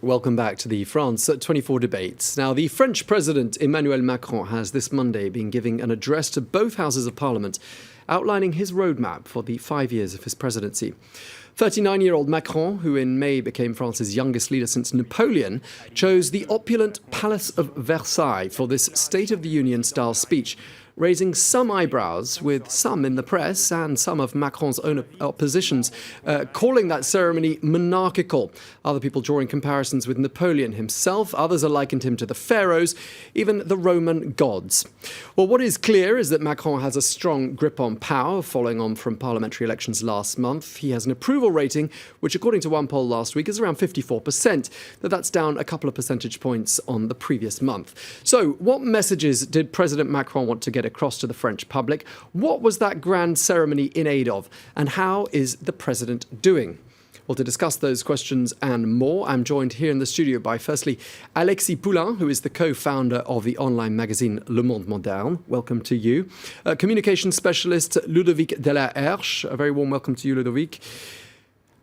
Welcome back to the France 24 debates. Now, the French President Emmanuel Macron has this Monday been giving an address to both houses of parliament, outlining his roadmap for the 5 years of his presidency. 39-year-old Macron, who in May became France's youngest leader since Napoleon, chose the opulent Palace of Versailles for this State of the Union-style speech, raising some eyebrows with some in the press and some of Macron's own oppositions, calling that ceremony monarchical. Other people drawing comparisons with Napoleon himself. Others are likened him to the pharaohs, even the Roman gods. Well, what is clear is that Macron has a strong grip on power, following on from parliamentary elections last month. He has an approval rating, which according to one poll last week is around 54%. That's down a couple of percentage points on the previous month. So what messages did President Macron want to get across to the French public? What was that grand ceremony in aid of? And how is the president doing? Well, to discuss those questions and more, I'm joined here in the studio by, firstly, Alexis Poulain, who is the co-founder of the online magazine Le Monde Moderne. Welcome to you. Communication specialist Ludovic Delaherche. A very warm welcome to you, Ludovic.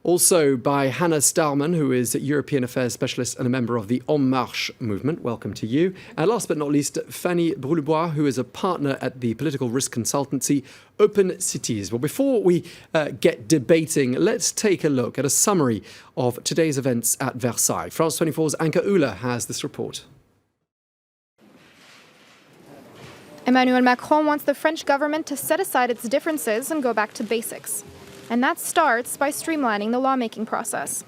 Also by Hannah Starman, who is European Affairs Specialist and a member of the En Marche movement. Welcome to you. And last but not least, Fanny Brulebois, who is a partner at the political risk consultancy Open Cities. Well, before we get debating, let's take a look at a summary of today's events at Versailles. France 24's Anke Uhler has this report. Emmanuel Macron wants the French government to set aside its differences and go back to basics. And that starts by streamlining the lawmaking process.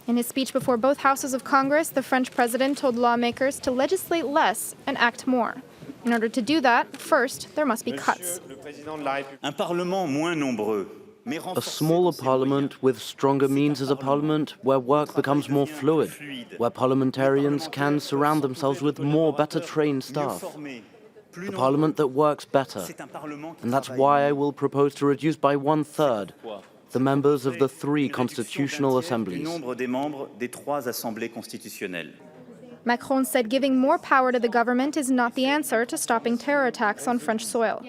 In his speech before both houses of Congress, the French president told lawmakers to legislate less and act more. In order to do that, first, there must be cuts. A smaller parliament with stronger means as a parliament, where work becomes more fluid, where parliamentarians can surround themselves with more better-trained staff. A parliament that works better. And that's why I will propose to reduce by 1/3 the members of the 3 constitutional assemblies. Macron said giving more power to the government is not the answer to stopping terror attacks on French soil.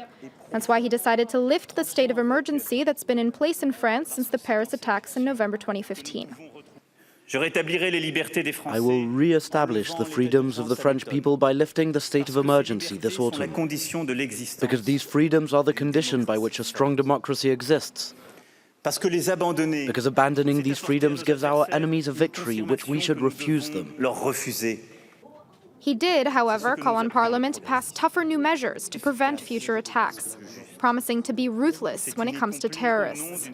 That's why he decided to lift the state of emergency that's been in place in France since the Paris attacks in November 2015. I will re-establish the freedoms of the French people by lifting the state of emergency this autumn. Because these freedoms are the condition by which a strong democracy exists. Because abandoning these freedoms gives our enemies a victory, which we should refuse them. He did, however, call on Parliament to pass tougher new measures to prevent future attacks, promising to be ruthless when it comes to terrorists.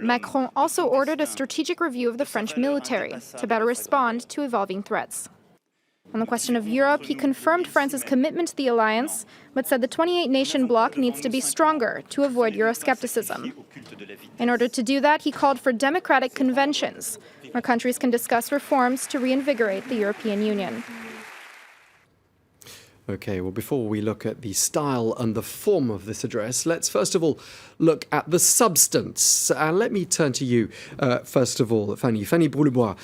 Macron also ordered a strategic review of the French military to better respond to evolving threats. On the question of Europe, he confirmed France's commitment to the alliance, but said the 28-nation bloc needs to be stronger to avoid Euroscepticism. In order to do that, he called for democratic conventions, where countries can discuss reforms to reinvigorate the European Union. Okay, well, before we look at the style and the form of this address, let's first of all look at the substance. And let me turn to you, first of all, Fanny Brulebois.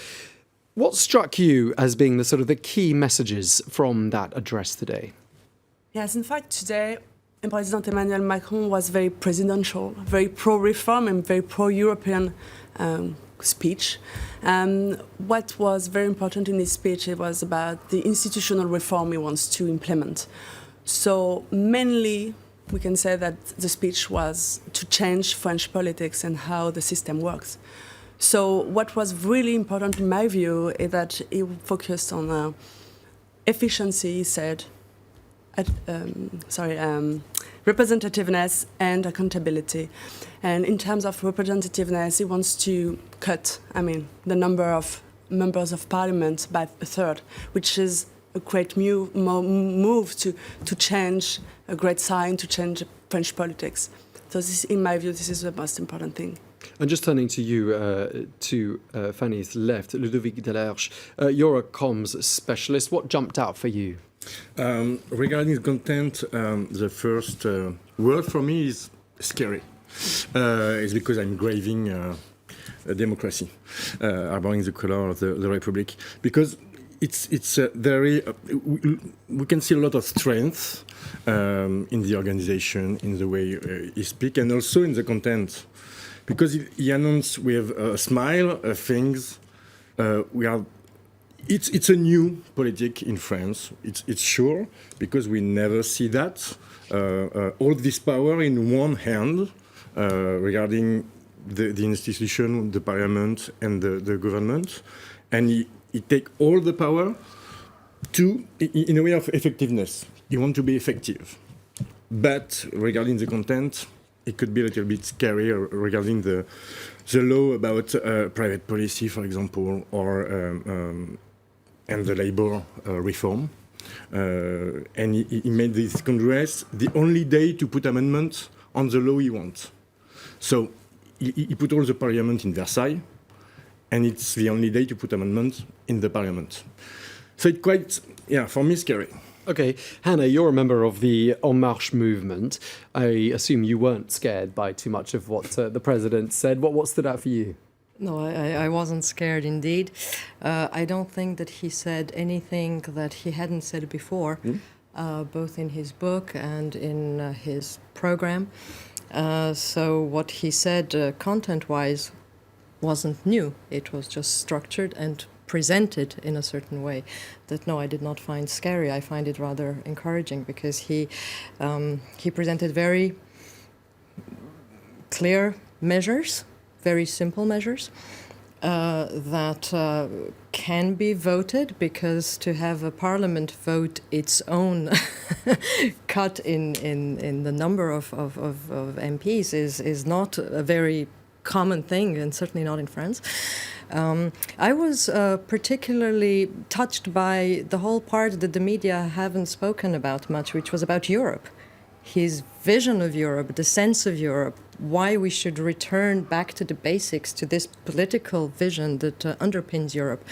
What struck you as being the key messages from that address today? Yes, in fact, today, President Emmanuel Macron was very presidential, very pro-reform and very pro-European speech. What was very important in his speech, it was about the institutional reform he wants to implement. So mainly, we can say that the speech was to change French politics and how the system works. So what was really important in my view is that he focused on efficiency, he said, representativeness and accountability. And in terms of representativeness, he wants to cut, the number of members of parliament by 1/3, which is a great move to change, a great sign to change French politics. So this, in my view, this is the most important thing. And just turning to you, to Fanny's left, Ludovic Delaherche, you're a comms specialist. What jumped out for you? Regarding the content, the first word for me is scary. It's because I'm graving a democracy, abounding the color of the Republic. Because it's very, we can see a lot of strength in the organization, in the way he speaks, and also in the content. Because he announced with a smile things we are it's a new politic in France. It's sure, because we never see that. All this power in one hand regarding the institution, the parliament, and the government. And he take all the power in a way of effectiveness. He want to be effective. But regarding the content, it could be a little bit scary regarding the law about private policy, for example, or and the labor reform. And he made this Congress the only day to put amendments on the law he wants. So he put all the parliament in Versailles, and it's the only day to put amendments in the parliament. So it's quite, for me, scary. Okay, Hannah, you're a member of the En Marche movement. I assume you weren't scared by too much of what the president said. What stood out for you? No, I wasn't scared indeed. I don't think that he said anything that he hadn't said before, both in his book and in his program. So what he said content-wise wasn't new. It was just structured and presented in a certain way that, no, I did not find scary. I find it rather encouraging, because he presented very clear measures, very simple measures that can be voted, because to have a parliament vote its own cut in the number of MPs is not a very common thing, and certainly not in France. I was particularly touched by the whole part that the media haven't spoken about much, which was about Europe. His vision of Europe, the sense of Europe, why we should return back to the basics, to this political vision that underpins Europe.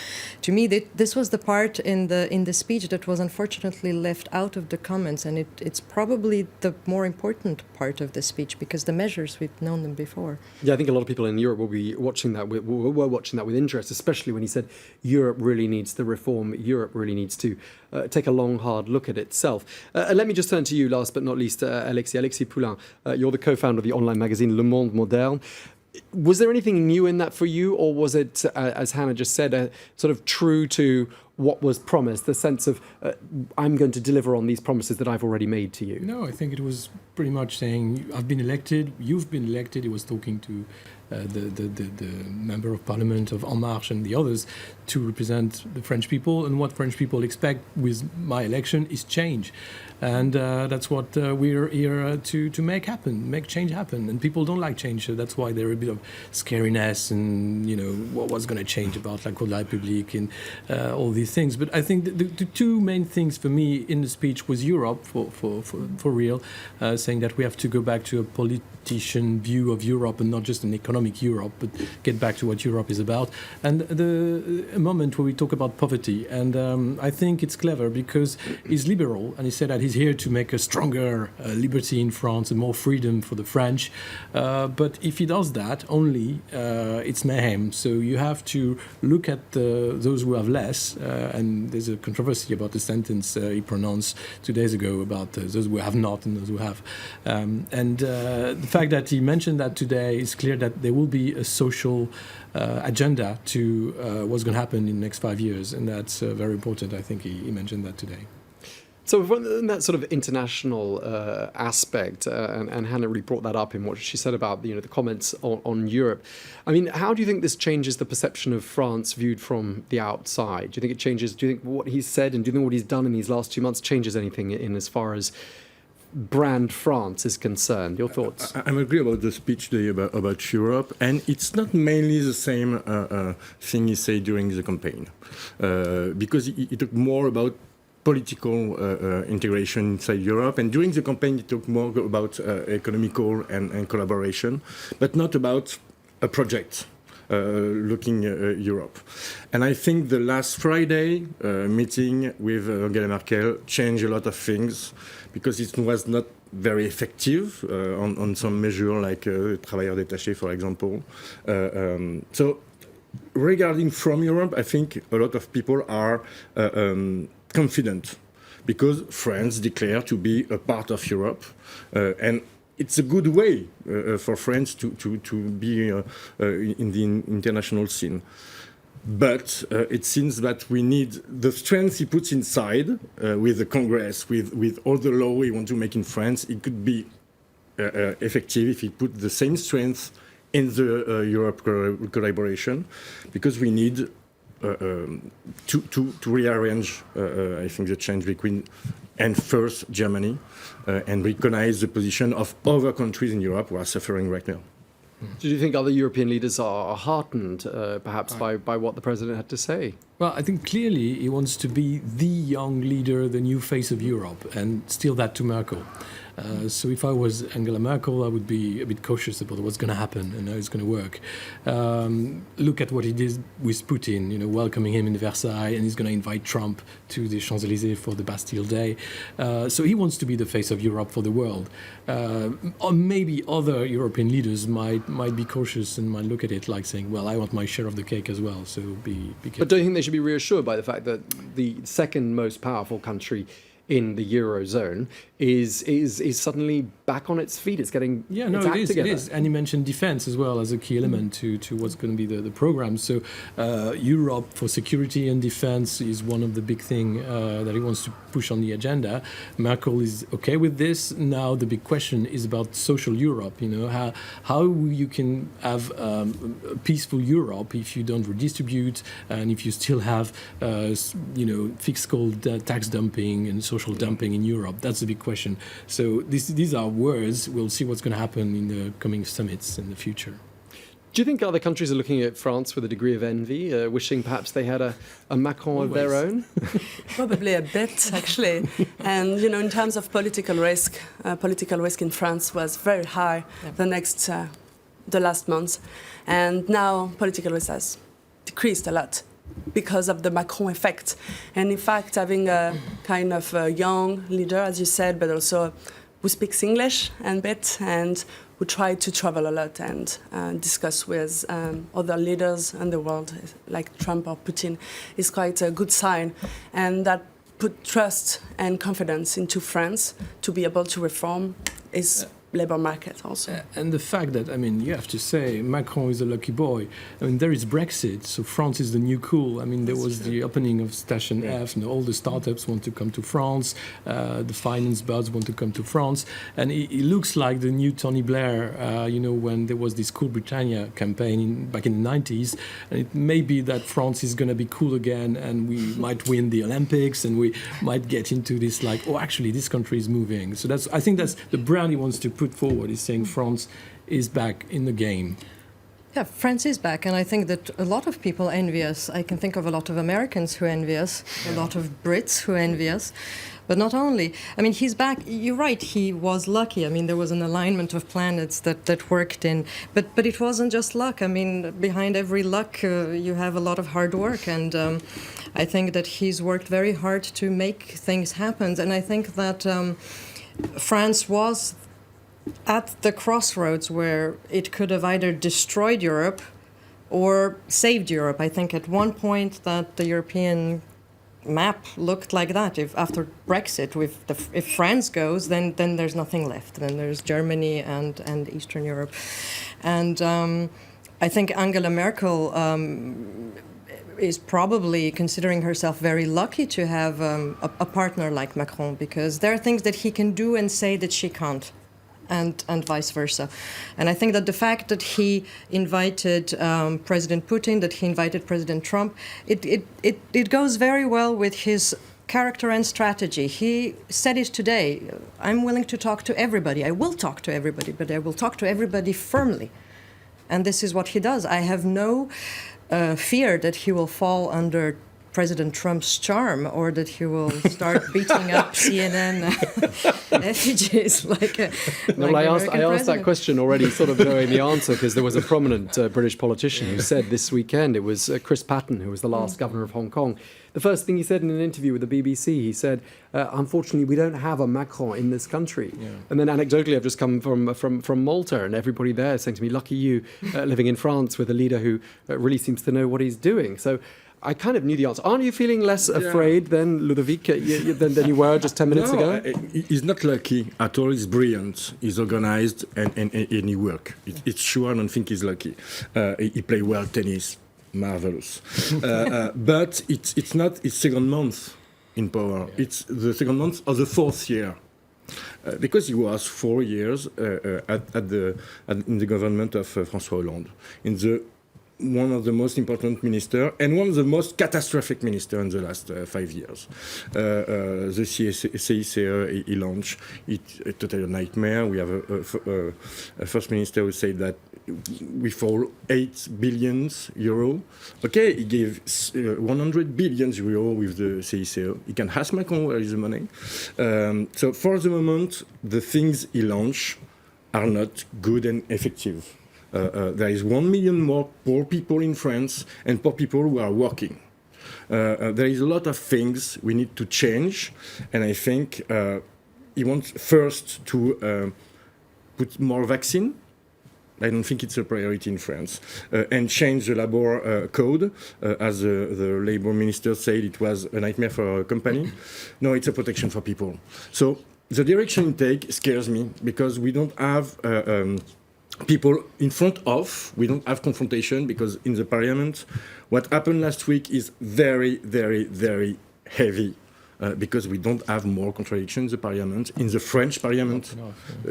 To me, this was the part in the speech that was unfortunately left out of the comments, and it's probably the more important part of the speech, because the measures, we've known them before. Yeah, I think a lot of people in Europe will be watching that. Were watching that with interest, especially when he said Europe really needs the reform. Europe really needs to take a long, hard look at itself. Let me just turn to you, last but not least, Alexis Poulain. You're the co-founder of the online magazine Le Monde Moderne. Was there anything new in that for you, or was it, as Hannah just said, sort of true to what was promised, the sense of I'm going to deliver on these promises that I've already made to you? No, I think it was pretty much saying, I've been elected, you've been elected. He was talking to the member of parliament of En Marche and the others to represent the French people, and what French people expect with my election is change. And that's what we're here to make happen, make change happen. And people don't like change, so that's why there's a bit of scariness and, what was going to change about La Cour de la République and all these things. But I think the two main things for me in the speech was Europe, for real, saying that we have to go back to a politician view of Europe and not just an economic Europe, but get back to what Europe is about. And a moment where we talk about poverty. And I think it's clever, because he's liberal, and he said that he's here to make a stronger liberty in France and more freedom for the French. But if he does that only, it's mayhem. So you have to look at those who have less. And there's a controversy about the sentence he pronounced 2 days ago about those who have not and those who have. And the fact that he mentioned that today is clear that there will be a social agenda to what's going to happen in the next 5 years. And that's very important. I think he mentioned that today. So in that sort of international aspect, and Hannah really brought that up in what she said about the comments on Europe. I mean, how do you think this changes the perception of France viewed from the outside? Do you think it changes? Do you think what he's said and do you think what he's done in these last 2 months changes anything in as far as brand France is concerned? Your thoughts? I agree about the speech today about Europe, and it's not mainly the same thing he said during the campaign, because he talked more about political integration inside Europe, and during the campaign he talked more about economical and collaboration, but not about a project looking Europe. And I think the last Friday meeting with Angela Merkel changed a lot of things, because it was not very effective on some measure like travailleurs détachés, for example. So regarding from Europe, I think a lot of people are confident, because France declared to be a part of Europe, and it's a good way for France to be in the international scene. But it seems that we need the strength he puts inside with the Congress, with all the law he wants to make in France. It could be effective if he put the same strength in the Europe collaboration, because we need to rearrange, I think, the change between and first Germany and recognize the position of other countries in Europe who are suffering right now. Do you think other European leaders are heartened, perhaps, by what the president had to say? Well, I think clearly he wants to be the young leader, the new face of Europe, and steal that to Merkel. So if I was Angela Merkel, I would be a bit cautious about what's going to happen and how it's going to work. Look at what he did with Putin, welcoming him in Versailles, and he's going to invite Trump to the Champs-Élysées for the Bastille Day. So he wants to be the face of Europe for the world. Or maybe other European leaders might be cautious and might look at it like saying, well, I want my share of the cake as well, so be careful. But don't you think they should be reassured by the fact that the second most powerful country in the Eurozone is suddenly back on its feet? It's getting its act together. It is. And you mentioned defense as well as a key element to what's going to be the program. So Europe for security and defense is one of the big things that he wants to push on the agenda. Merkel is okay with this. Now the big question is about social Europe. How you can have a peaceful Europe if you don't redistribute and if you still have fiscal tax dumping and social dumping in Europe. That's the big question. So these are words. We'll see what's going to happen in the coming summits in the future. Do you think other countries are looking at France with a degree of envy, wishing perhaps they had a Macron of their own? Probably a bit, actually. And, in terms of political risk in France was very high the last months. And now political risk has decreased a lot because of the Macron effect. And in fact, having a kind of a young leader, as you said, but also who speaks English a bit and who try to travel a lot and discuss with other leaders in the world, like Trump or Putin, is quite a good sign. And that put trust and confidence into France to be able to reform its labor market also. And the fact that, you have to say, Macron is a lucky boy. There is Brexit, so France is the new cool. There was the opening of Station F, and all the startups want to come to France, the finance buds want to come to France, and it looks like the new Tony Blair, when there was this Cool Britannia campaign back in the 90s, and it may be that France is going to be cool again, and we might win the Olympics, and we might get into this actually this country is moving. So I think that's the brand he wants to put forward, is saying France is back in the game. Yeah, France is back, and I think that a lot of people envy us. I can think of a lot of Americans who envy us, a lot of Brits who envy us. But not only. He's back. You're right, he was lucky. There was an alignment of planets that worked in. But it wasn't just luck. Behind every luck, you have a lot of hard work. And I think that he's worked very hard to make things happen. And I think that France was at the crossroads where it could have either destroyed Europe or saved Europe. I think at one point that the European map looked like that. After Brexit, if France goes, then there's nothing left. Then there's Germany and Eastern Europe. And I think Angela Merkel is probably considering herself very lucky to have a partner like Macron, because there are things that he can do and say that she can't. And vice versa. And I think that the fact that he invited President Putin, that he invited President Trump, it goes very well with his character and strategy. He said it today, I'm willing to talk to everybody. I will talk to everybody, but I will talk to everybody firmly. And this is what he does. I have no fear that he will fall under President Trump's charm, or that he will start beating up CNN effigies I asked that question already, sort of knowing the answer, because there was a prominent British politician who said this weekend, it was Chris Patten, who was the last governor of Hong Kong. The first thing he said in an interview with the BBC, he said, unfortunately, we don't have a Macron in this country. Yeah. And then anecdotally, I've just come from Malta, and everybody there is saying to me, lucky you, living in France with a leader who really seems to know what he's doing. So I kind of knew the answer. Aren't you feeling less afraid than Ludovic than you were just 10 minutes ago? He's not lucky at all. He's brilliant. He's organized and he works. It's sure. I don't think he's lucky. He plays well tennis. marvelous. But it's not his second month in power. Yeah. It's the second month of the fourth year. Because he was 4 years in the government of François Hollande, one of the most important ministers and one of the most catastrophic ministers in the last 5 years. The CICE he launched, it's a total nightmare. We have a first minister who said that we fall 8 billion euro. Okay, he gave 100 billion euro with the CICE. He can ask Macron where is the money. So for the moment, the things he launched are not good and effective. There is 1 million more poor people in France and poor people who are working. There is a lot of things we need to change, and I think he wants first to put more vaccine. I don't think it's a priority in France. And change the labor code. As the labor minister said, it was a nightmare for a company. No, it's a protection for people. So the direction he takes scares me because we don't have people in front of, we don't have confrontation because in the parliament, what happened last week is very, very, very heavy because we don't have more contradiction in the parliament. In the French parliament,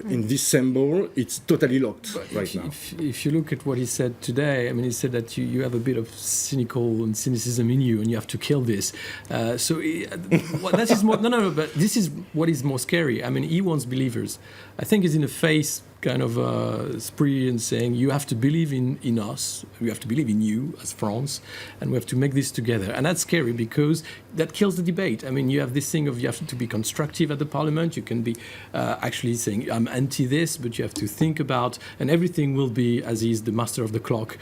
in December, it's totally locked right now. If you look at what he said today, I mean, he said that you have a bit of cynicism in you and you have to kill this. That is more, no, but this is what is more scary. I mean, he wants believers. I think he's in a phase kind of spree and saying you have to believe in us, we have to believe in you as France, and we have to make this together. And that's scary because that kills the debate. I mean, you have this thing of you have to be constructive at the parliament. You can be actually saying I'm anti this, but you have to think about, and everything will be as he's the master of the clock.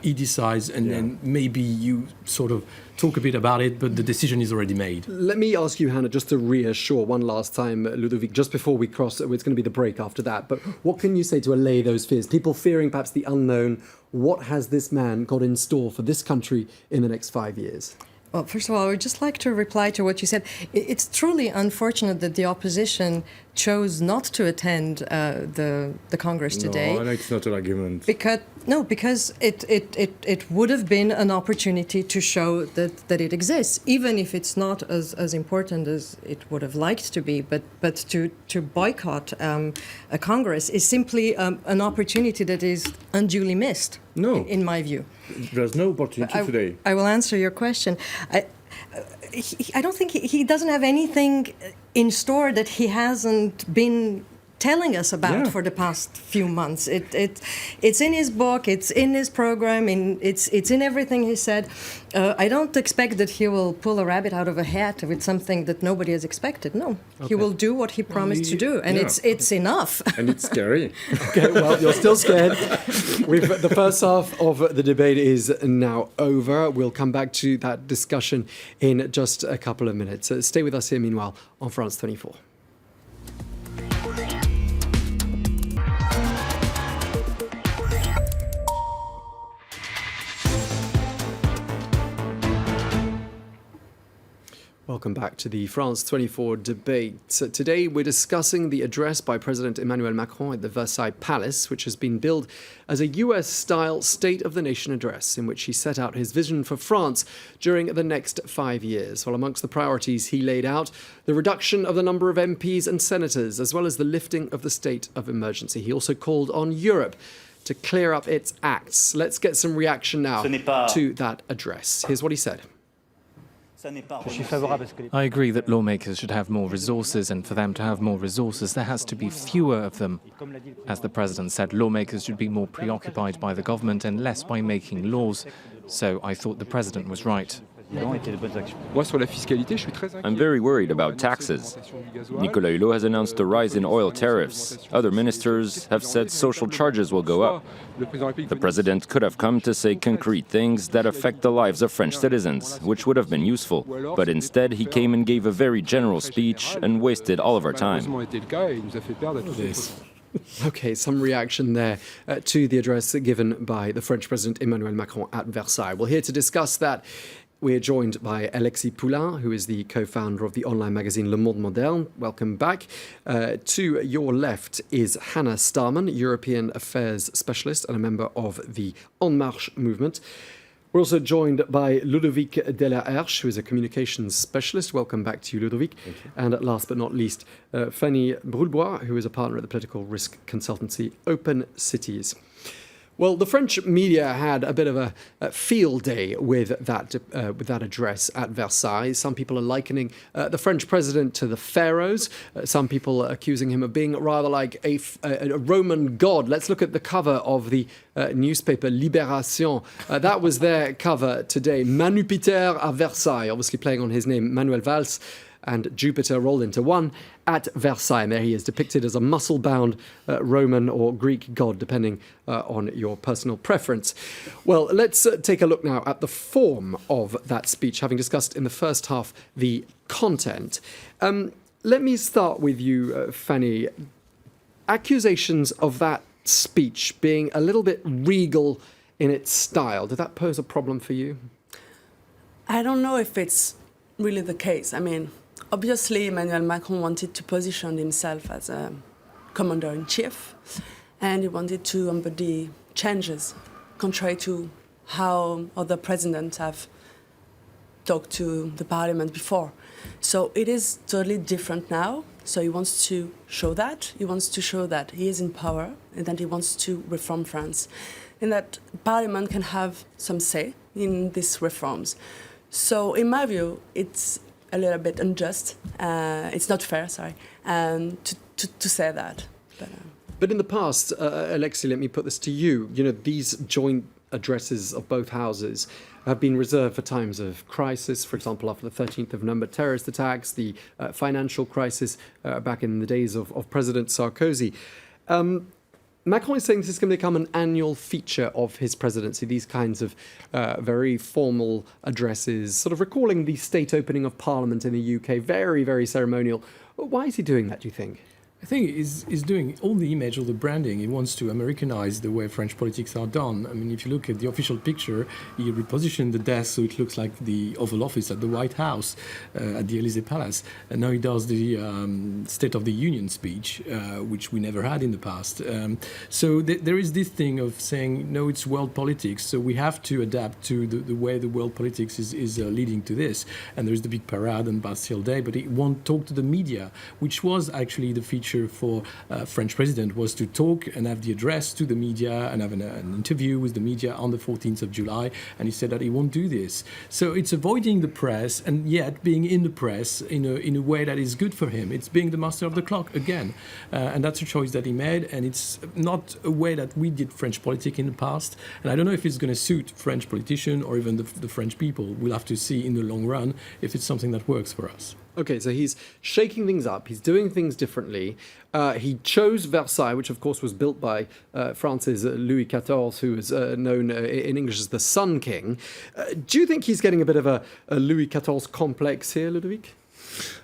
He decides, and then maybe you sort of talk a bit about it, but the decision is already made. Let me ask you, Hannah, just to reassure one last time, Ludovic, just before we cross, it's going to be the break after that, but what can you say to allay those fears? People fearing perhaps the unknown. What has this man got in store for this country in the next 5 years? Well, first of all, I would just like to reply to what you said. It's truly unfortunate that the opposition chose not to attend the Congress today. No, it's not an argument. Because it would have been an opportunity to show that it exists, even if it's not as important as it would have liked to be. But to boycott a Congress is simply an opportunity that is unduly missed. No, in my view. There's no opportunity today. I will answer your question. I don't think he doesn't have anything in store that he hasn't been telling us about for the past few months. It's in his book, it's in his program, it's in everything he said. I don't expect that he will pull a rabbit out of a hat with something that nobody has expected. No, he will do what he promised to do, and it's enough. And it's scary. Okay, well, you're still scared. The first half of the debate is now over. We'll come back to that discussion in just a couple of minutes. Stay with us here, meanwhile, on France 24. Welcome back to the France 24 debate. Today we're discussing the address by President Emmanuel Macron at the Versailles Palace, which has been billed as a US-style State of the Nation address in which he set out his vision for France during the next 5 years. Well, amongst the priorities he laid out, the reduction of the number of MPs and senators, as well as the lifting of the state of emergency. He also called on Europe to clear up its acts. Let's get some reaction now to that address. Here's what he said. I agree that lawmakers should have more resources, and for them to have more resources, there has to be fewer of them. As the President said, lawmakers should be more preoccupied by the government and less by making laws. So I thought the President was right. I'm very worried about taxes. Nicolas Hulot has announced a rise in oil tariffs. Other ministers have said social charges will go up. The President could have come to say concrete things that affect the lives of French citizens, which would have been useful. But instead, he came and gave a very general speech and wasted all of our time. Okay, some reaction there to the address given by the French President Emmanuel Macron at Versailles. Well, here to discuss that, we're joined by Alexis Poulain, who is the co-founder of the online magazine Le Monde Moderne. Welcome back. To your left is Hannah Starman, European Affairs Specialist and a member of the En Marche movement. We're also joined by Ludovic Delaherche, who is a communications specialist. Welcome back to you, Ludovic. Thank you. And last but not least, Fanny Brulebois, who is a partner at the political risk consultancy Open Cities. Well, the French media had a bit of a field day with that address at Versailles. Some people are likening the French president to the pharaohs. Some people are accusing him of being rather like a Roman god. Let's look at the cover of the newspaper Libération. That was their cover today. Manupiter à Versailles, obviously playing on his name, Manuel Valls, and Jupiter rolled into one at Versailles. And there he is, depicted as a muscle-bound Roman or Greek god, depending on your personal preference. Well, let's take a look now at the form of that speech, having discussed in the first half the content. Let me start with you, Fanny. Accusations of that speech being a little bit regal in its style, did that pose a problem for you? I don't know if it's really the case. I mean, obviously, Emmanuel Macron wanted to position himself as a commander-in-chief, and he wanted to embody changes, contrary to how other presidents have talked to the parliament before. So it is totally different now. So he wants to show that. He wants to show that he is in power and that he wants to reform France, and that parliament can have some say in these reforms. So in my view, it's a little bit unjust. It's not fair, sorry, to say that. But in the past, Alexei, let me put this to you. You know, these joint addresses of both houses have been reserved for times of crisis. For example, after the 13th of November terrorist attacks, the financial crisis back in the days of President Sarkozy. Macron is saying this is going to become an annual feature of his presidency, these kinds of very formal addresses, sort of recalling the state opening of Parliament in the UK, very, very ceremonial. Why is he doing that, do you think? I think he's doing all the image, all the branding. He wants to Americanize the way French politics are done. I mean, if you look at the official picture, he repositioned the desk so it looks like the Oval Office at the White House, at the Elysee Palace. And now he does the State of the Union speech, which we never had in the past. So there is this thing of saying, no, it's world politics, so we have to adapt to the way the world politics is leading to this. And there's the big parade on Bastille Day, but he won't talk to the media, which was actually the feature for French president, was to talk and have the address to the media and have an interview with the media on the 14th of July, and he said that he won't do this. So it's avoiding the press and yet being in the press in a way that is good for him. It's being the master of the clock again, and that's a choice that he made, and it's not a way that we did French politics in the past, and I don't know if it's going to suit French politicians or even the French people. We'll have to see in the long run if it's something that works for us. Okay, so he's shaking things up, he's doing things differently. He chose Versailles, which of course was built by France's Louis XIV, who is known in English as the Sun King. Do you think he's getting a bit of a Louis XIV complex here, Ludovic?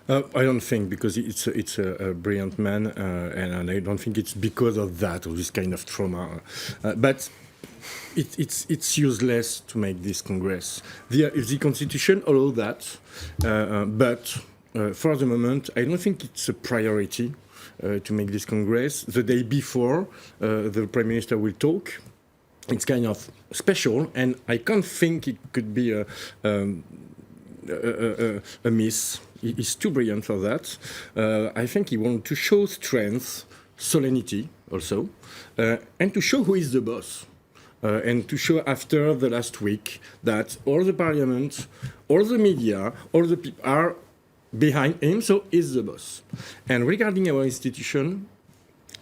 I don't think, because it's a brilliant man, and I don't think it's because of that, or this kind of trauma. But it's useless to make this Congress. The Constitution allows that, but for the moment, I don't think it's a priority to make this Congress. The day before, the Prime Minister will talk. It's kind of special, and I can't think it could be a miss. He's too brilliant for that. I think he wants to show strength, solemnity also, and to show who is the boss. And to show after the last week that all the parliament, all the media, all the people are behind him, so he's the boss. And regarding our institution,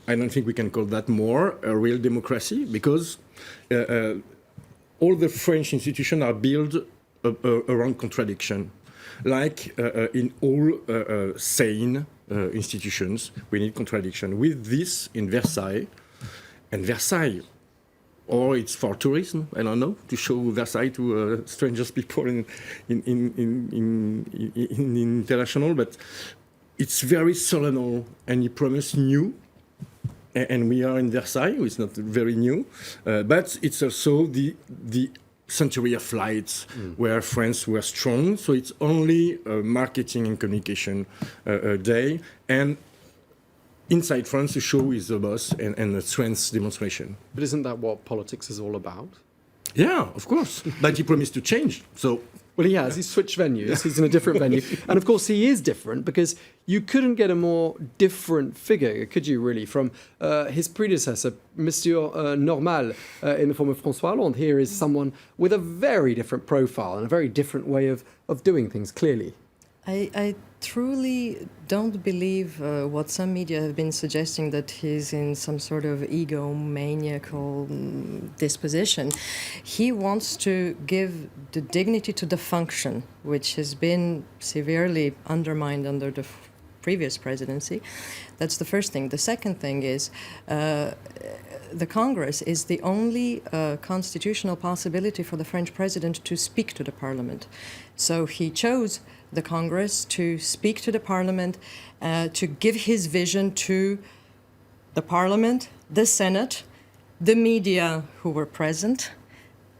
I don't think we can call that more a real democracy, because all the French institutions are built around contradiction. Like in all sane institutions, we need contradiction. With this in Versailles, and Versailles, or it's for tourism, I don't know, to show Versailles to strangers people in international, but it's very solemn, and he promised new, and we are in Versailles, it's not very new, but it's also the century of lights, where France were strong, so it's only a marketing and communication day, and inside France, the show is the boss and the strength demonstration. But isn't that what politics is all about? Yeah, of course. But he promised to change. So. Well, he has. He's switched venues. He's in a different venue. And of course, he is different because you couldn't get a more different figure, could you, really, from his predecessor, Monsieur Normal, in the form of François Hollande. Here is someone with a very different profile and a very different way of doing things, clearly. I truly don't believe what some media have been suggesting, that he's in some sort of egomaniacal disposition. He wants to give the dignity to the function, which has been severely undermined under the previous presidency. That's the first thing. The second thing is the Congress is the only constitutional possibility for the French president to speak to the parliament. So he chose the Congress to speak to the Parliament, to give his vision to the Parliament, the Senate, the media who were present,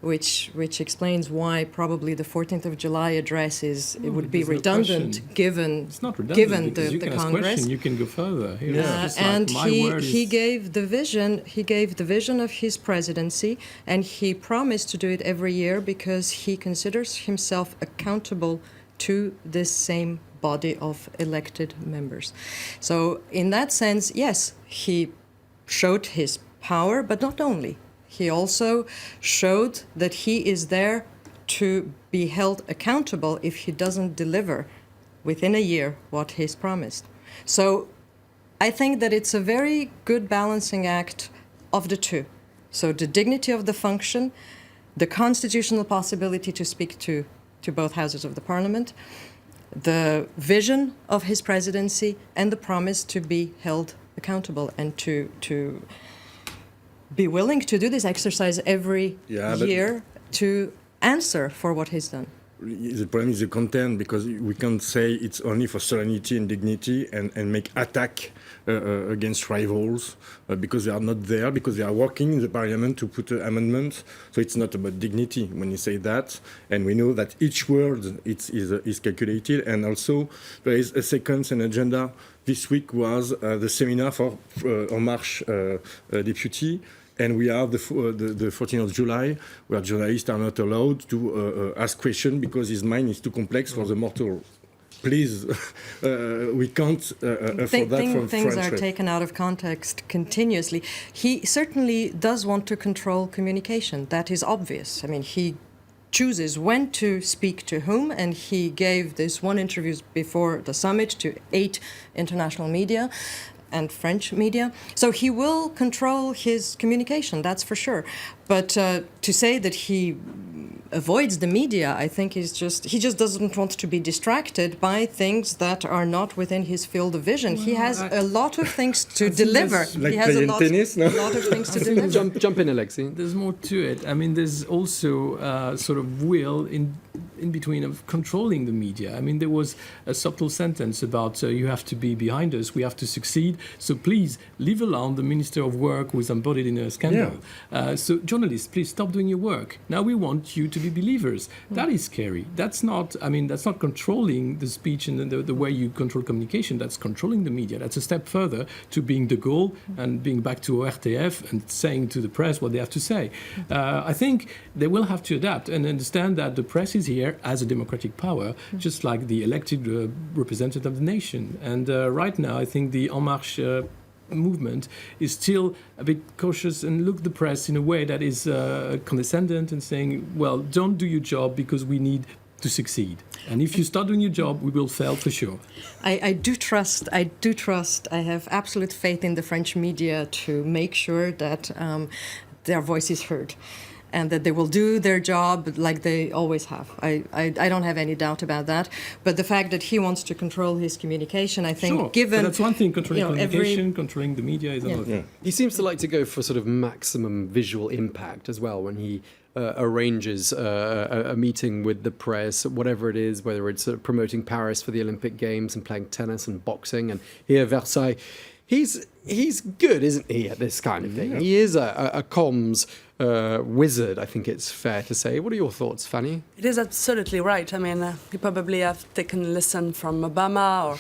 which explains why probably the 14th of July address it would be redundant given it's not redundant, given you the can ask Congress. Question, you can go further. Here, And he gave the vision. He gave the vision of his presidency, and he promised to do it every year because he considers himself accountable to this same body of elected members. So in that sense, yes, he showed his power, but not only. He also showed that he is there to be held accountable if he doesn't deliver within a year what he's promised. So I think that it's a very good balancing act of the two. So the dignity of the function, the constitutional possibility to speak to both houses of the parliament, the vision of his presidency, and the promise to be held accountable and to be willing to do this exercise every year to answer for what he's done. The problem is the content, because we can't say it's only for serenity and dignity and make attack against rivals because they are not there, because they are working in the parliament to put amendments. So it's not about dignity when you say that. And we know that each word is calculated. And also there is a sequence and agenda. This week was the seminar for En Marche deputy. And we have the 14th of July, where journalists are not allowed to ask questions because his mind is too complex for the mortal. Please, we can't afford that from Things French. are taken out of context continuously. He certainly does want to control communication. That is obvious. I mean, he chooses when to speak to whom, and he gave this one interview before the summit to 8 international media and French media. So he will control his communication, that's for sure. But to say that he avoids the media, I think he just doesn't want to be distracted by things that are not within his field of vision. Well, he has a lot of things to deliver. Like he has a lot of things to deliver. Jump in, Alexei. There's more to it. I mean, there's also sort of will in between of controlling the media. I mean, there was a subtle sentence about you have to be behind us, we have to succeed, so please leave alone the Minister of Work who is embodied in a scandal. Yeah. So journalists, please stop doing your work. Now we want you to be believers. That is scary. That's not controlling the speech and the way you control communication. That's controlling the media. That's a step further to being de Gaulle and being back to RTF and saying to the press what they have to say. I think they will have to adapt and understand that the press is here as a democratic power, just like the elected representative of the nation. And right now, I think the En Marche movement is still a bit cautious and look the press in a way that is condescending and saying, well, don't do your job because we need to succeed. And if you start doing your job, we will fail for sure. I do trust, I have absolute faith in the French media to make sure that their voice is heard, and that they will do their job like they always have. I don't have any doubt about that. But the fact that he wants to control his communication, I think, sure, given... that's one thing, controlling communication, controlling the media is another. Yeah. He seems to like to go for sort of maximum visual impact as well when he arranges a meeting with the press, whatever it is, whether it's promoting Paris for the Olympic Games and playing tennis and boxing, and here Versailles. He's good, isn't he, at this kind of thing? Yeah. He is a comms wizard, I think it's fair to say. What are your thoughts, Fanny? It is absolutely right. I mean, he probably have taken a lesson from Obama, or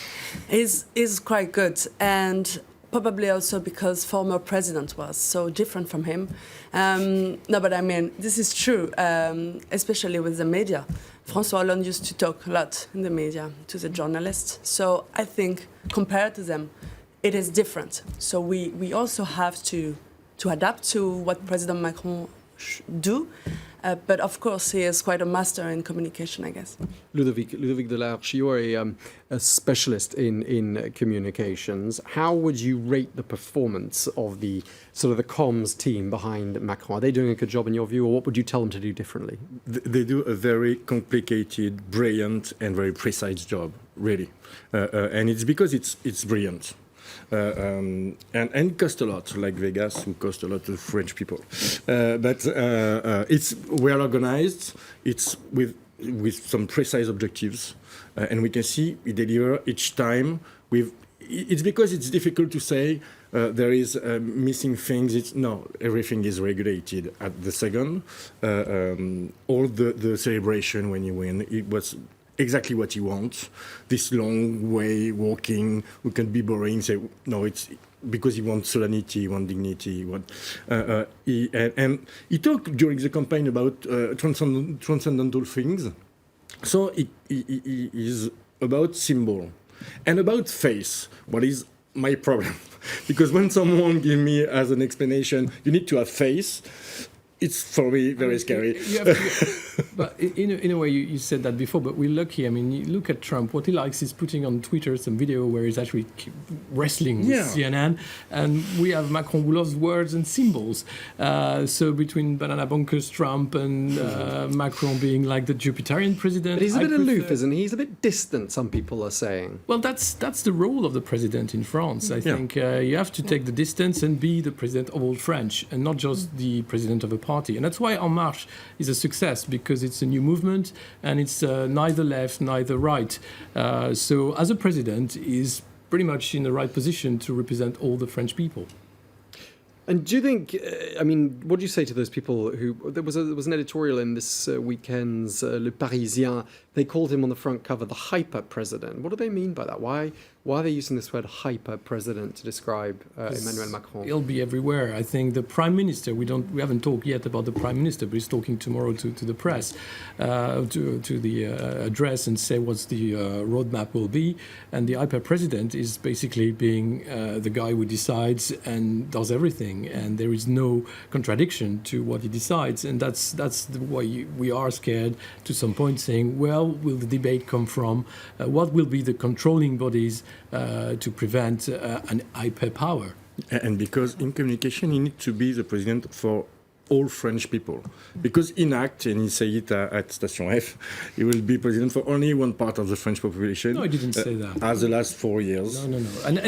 he's quite good. And probably also because former president was so different from him. No, but I mean, this is true, especially with the media. François Hollande used to talk a lot in the media to the journalists. So I think compared to them, it is different. So we also have to adapt to what President Macron do. But of course, he is quite a master in communication, I guess. Ludovic Delarche, you're a specialist in communications. How would you rate the performance of the sort of the comms team behind Macron? Are they doing a good job in your view, or what would you tell them to do differently? They do a very complicated, brilliant, and very precise job, really. And it's because it's brilliant. And it costs a lot, like Vegas, who cost a lot to French people. But it's well organized. It's with some precise objectives, and we can see we deliver each time. It's because it's difficult to say there is missing things. No, everything is regulated at the second. All the celebration when you win, it was exactly what he wants. This long way walking, we can be boring. Say no, it's because he wants solemnity, he wants dignity. And he talked during the campaign about transcendental things. So it is about symbol and about face. What is my problem? Because when someone gives me as an explanation, you need to have face. It's for me very scary. But in a way, you said that before, but we're lucky. I mean, you look at Trump, what he likes is putting on Twitter some video where he's actually wrestling with CNN. And we have Macron who loves words and symbols. So between banana bonkers Trump and Macron being like the Jupiterian president. But he's a bit aloof, isn't he? He's a bit distant, some people are saying. Well, that's the role of the president in France. I think you have to take the distance and be the president of all French and not just the president of a party. And that's why En Marche is a success, because it's a new movement and it's neither left, neither right. So as a president, he's pretty much in the right position to represent all the French people. And do you think, I mean, what do you say to those people who, there was an editorial in this weekend's Le Parisien, they called him on the front cover the hyper-president. What do they mean by that? Why are they using this word hyper-president to describe Emmanuel Macron? He'll be everywhere. I think the Prime Minister, we haven't talked yet about the Prime Minister, but he's talking tomorrow to the press, to the address and say what the roadmap will be. And the hyper-president is basically being the guy who decides and does everything. And there is no contradiction to what he decides. And that's why we are scared to some point, saying, well, will the debate come from? What will be the controlling bodies to prevent an hyperpower? And because in communication, you need to be the president for all French people. Because in act, and he said it at Station F, he will be president for only one part of the French population. No, I didn't say that. As the last 4 years. No. And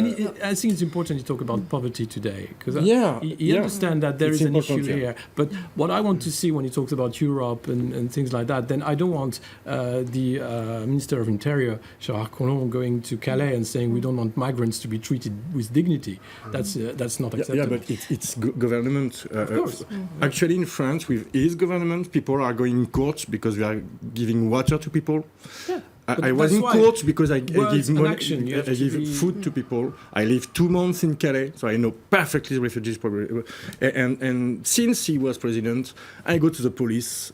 I think it's important to talk about poverty today, because he understands that there is an issue here. But what I want to see when he talks about Europe and things like that, then I don't want the Minister of Interior, Gérard Collomb, going to Calais and saying we don't want migrants to be treated with dignity. That's not acceptable. Yeah, but it's government. Of course. Actually, in France, with his government, people are going in court because we are giving water to people. Yeah, I was in court because I give money, I give food to people. I lived 2 months in Calais, so I know perfectly refugees problem. And since he was president, I go to the police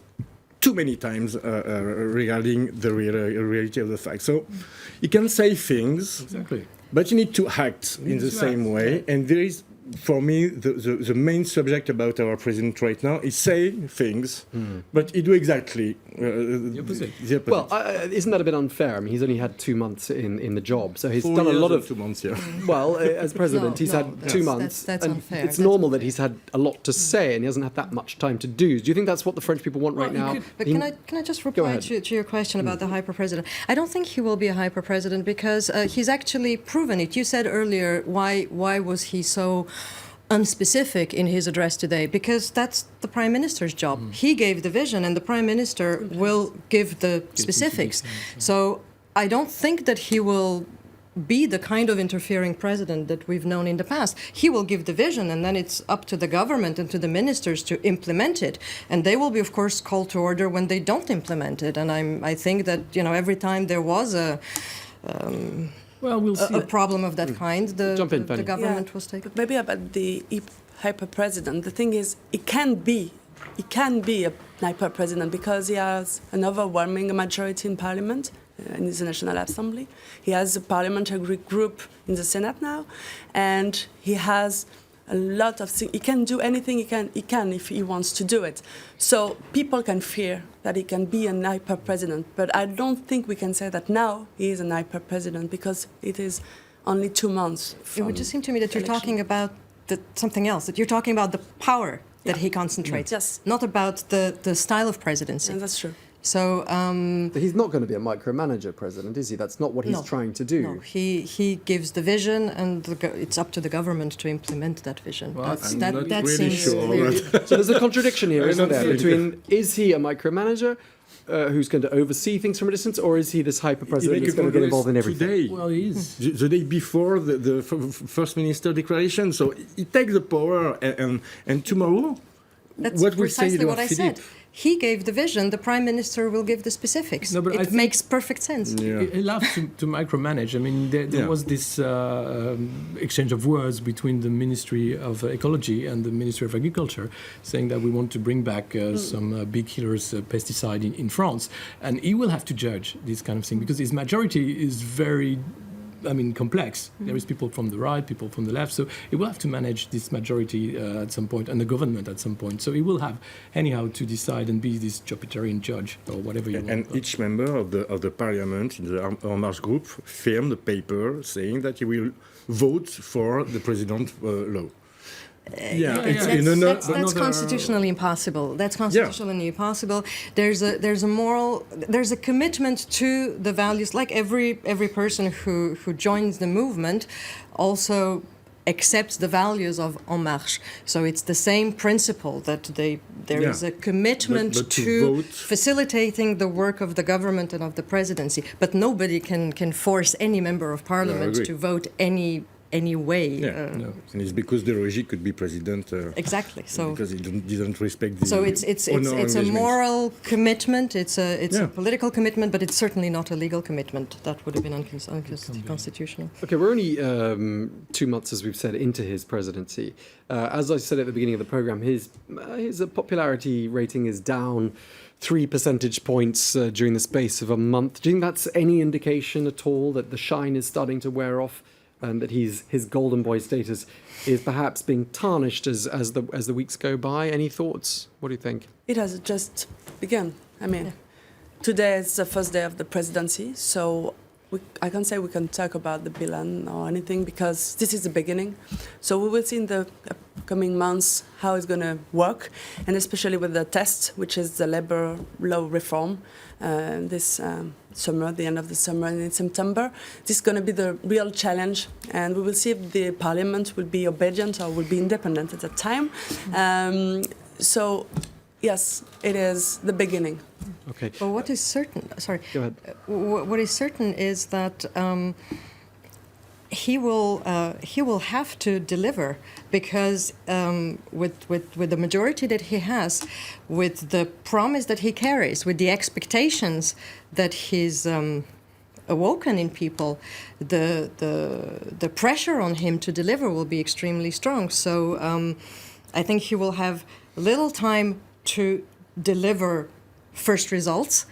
too many times regarding the reality of the fact. So you can say things, but you need to act in the same way. And there is, for me, the main subject about our president right now is saying things, but he do exactly the opposite. Well, isn't that a bit unfair? I mean, he's only had 2 months in the job, so he's done a lot of 2 months. Yeah. Well, as president, he's had 2 months. That's and unfair. It's normal that he's had a lot to say, and he hasn't had that much time to do. Do you think that's what the French people want right now? But can I just reply to your question about the hyper-president? I don't think he will be a hyper-president because he's actually proven it. You said earlier, why was he so unspecific in his address today? Because that's the Prime Minister's job. He gave the vision and the Prime Minister will give the specifics. So I don't think that he will be the kind of interfering president that we've known in the past. He will give the vision, and then it's up to the government and to the ministers to implement it. And they will be, of course, called to order when they don't implement it. And I think that, every time there was Well, we'll see. a problem of that kind, the government was taken. But maybe about the hyper-president, the thing is, he can be a hyper-president because he has an overwhelming majority in parliament, in the National Assembly. He has a parliamentary group in the Senate now, and he has a lot of things. He can do anything he can if he wants to do it. So people can fear that he can be an hyper-president, but I don't think we can say that now he is an hyper-president because it is only 2 months. It would just seem to me that you're talking about something else, that you're talking about the power that he concentrates, not about the style of presidency. And that's true. So he's not going to be a micromanager president, is he? That's not what he's trying to do. No, he gives the vision, and it's up to the government to implement that vision. Well, that really seems sure. clear. So there's a contradiction here, isn't there? Between is he a micromanager who's going to oversee things from a distance, or is he this hyper president who's going to get involved in everything? Today, Well, he is. the day before the first minister declaration, so he takes the power, and tomorrow, That's what will say precisely what I Philippe? said. He gave the vision, the Prime Minister will give the specifics. No, but I it think- makes perfect sense. He loves to micromanage. I mean, there was this exchange of words between the Ministry of Ecology and the Ministry of Agriculture, saying that we want to bring back some big killers pesticide in France, and he will have to judge this kind of thing because his majority is very complex. There is people from the right, people from the left, so he will have to manage this majority at some point, and the government at some point. So he will have, anyhow, to decide and be this Jupiterian judge, or whatever you want. And each member of the parliament in the En Marche group firmed a paper saying that he will vote for the president law. That's constitutionally impossible. That's constitutionally impossible. There's a commitment to the values. Like every person who joins the movement also accepts the values of En Marche. So it's the same principle that there is a commitment but to facilitating the work of the government and of the presidency. But nobody can force any member of parliament to vote any way. And it's because de Rugy could be president. Exactly. So because he didn't respect the. So it's a moral commitment. It's a political commitment, but it's certainly not a legal commitment. That would have been unconstitutional. Okay, we're only 2 months, as we've said, into his presidency. As I said at the beginning of the program, his popularity rating is down 3 percentage points during the space of a month. Do you think that's any indication at all that the shine is starting to wear off? And that his golden boy status is perhaps being tarnished as the weeks go by. Any thoughts? What do you think? It has just begun. I mean, today is the first day of the presidency, so I can't say we can talk about the bilan or anything because this is the beginning. So we will see in the coming months how it's going to work, and especially with the test, which is the labor law reform, this summer, the end of the summer and in September. This is going to be the real challenge, and we will see if the parliament will be obedient or will be independent at that time. So, yes, it is the beginning. Okay. Well, what is certain? Sorry. Go ahead. What is certain is that he will have to deliver because with the majority that he has, with the promise that he carries, with the expectations that he's awoken in people, the pressure on him to deliver will be extremely strong. So I think he will have little time to deliver first results.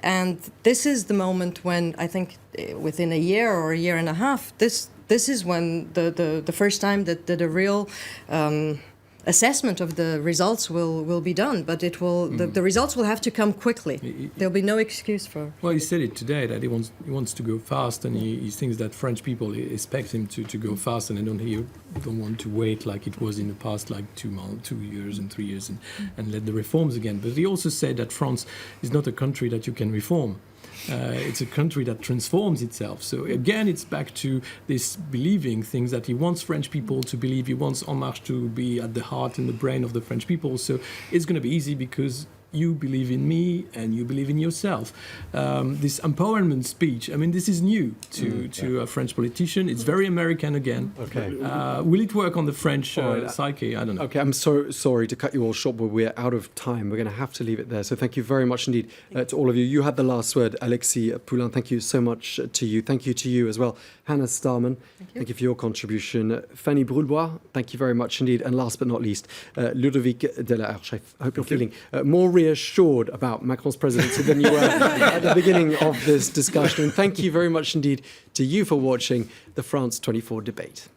And this is the moment when I think within a year or a year and a half, this is when the first time that a real assessment of the results will be done. But it will the results will have to come quickly. There'll be no excuse for. Well, he said it today that he wants to go fast, and he thinks that French people expect him to go fast, and he don't want to wait like it was in the past, like 2 years and 3 years, and let the reforms again. But he also said that France is not a country that you can reform. It's a country that transforms itself. So again, it's back to this believing things that he wants French people to believe. He wants En Marche to be at the heart and the brain of the French people. So it's going to be easy because you believe in me and you believe in yourself. This empowerment speech, I mean, this is new to a French politician. It's very American again. Okay. Will it work on the French psyche? I don't know. Okay, I'm so sorry to cut you all short, but we're out of time. We're going to have to leave it there. So thank you very much indeed to all of you. You had the last word, Alexis Poulain. Thank you so much to you. Thank you to you as well, Hannah Starman. Thank you for your contribution. Fanny Brulbois, thank you very much indeed. And last but not least, Ludovic Delaherche. I hope you're feeling more reassured about Macron's presidency than you were at the beginning of this discussion. And thank you very much indeed to you for watching the France 24 debate.